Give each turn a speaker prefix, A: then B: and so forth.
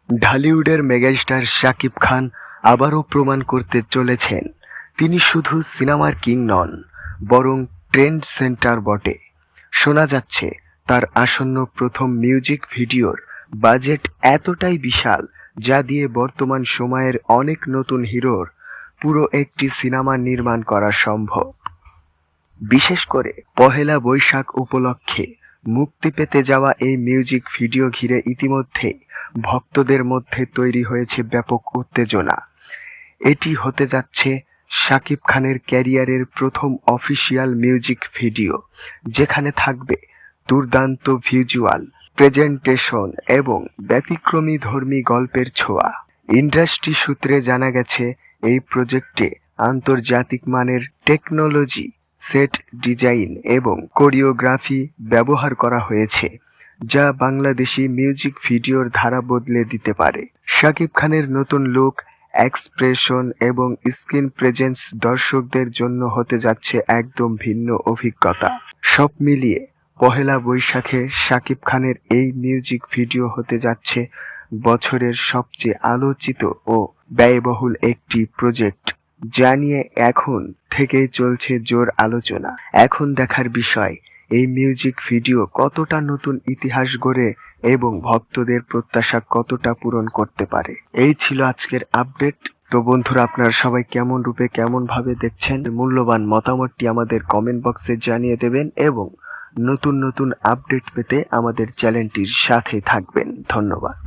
A: ঢালিউডের megastar Shakib Khan আবারও প্রমাণ করতে চলেছেন তিনি শুধু সিনেমার কিং নন, বরং ট্রেন্ড সেন্টার বটে। শোনা যাচ্ছে তার আসন্ন প্রথম মিউজিক ভিডিওর বাজেট এতটাই বিশাল যা দিয়ে বর্তমান সময়ের অনেক নতুন হিরোর পুরো একটি সিনেমা নির্মাণ করা সম্ভব। বিশেষ করে পহেলা বৈশাখ উপলক্ষে মুক্তি পেতে যাওয়া এই মিউজিক ভিডিও ঘিরে ইতিমধ্যে ভক্তদের মধ্যে তৈরি হয়েছে ব্যাপক উত্তেজনা। এটি হতে যাচ্ছে শাকিব খানের ক্যারিয়ারের প্রথম অফিসিয়াল মিউজিক ভিডিও, যেখানে থাকবে দুর্দান্ত ভিজুয়াল প্রেজেন্টেশন এবং ব্যতিক্রমী ধর্মী গল্পের ছোঁয়া। ইন্ডাস্ট্রি সূত্রে জানা গেছে এই প্রজেক্টে আন্তর্জাতিক মানের টেকনোলজি, সেট ডিজাইন এবং কোরিওগ্রাফি ব্যবহার করা হয়েছে, যা বাংলাদেশি মিউজিক ভিডিওর ধারা বদলে দিতে পারে। শাকিব খানের নতুন লুক, এক্সপ্রেশন এবং স্ক্রিন প্রেজেন্স দর্শকদের জন্য হতে যাচ্ছে একদম ভিন্ন অভিজ্ঞতা। সব মিলিয়ে পহেলা বৈশাখে শাকিব খানের এই মিউজিক ভিডিও হতে যাচ্ছে বছরের সবচেয়ে আলোচিত ও ব্যয়বহুল একটি প্রজেক্ট, যা নিয়ে এখন থেকেই চলছে জোর আলোচনা। এখন দেখার বিষয় এই মিউজিক ভিডিও কতটা নতুন ইতিহাস গড়ে এবং ভক্তদের প্রত্যাশা কতটা পূরণ করতে পারে। এই ছিল আজকের আপডেট। তো বন্ধুরা, আপনারা সবাই কেমন রূপে কেমন ভাবে দেখছেন, মূল্যবান মতামতটি আমাদের কমেন্ট বক্সে জানিয়ে দেবেন এবং নতুন নতুন আপডেট পেতে আমাদের চ্যানেলটির সাথে থাকবেন। ধন্যবাদ।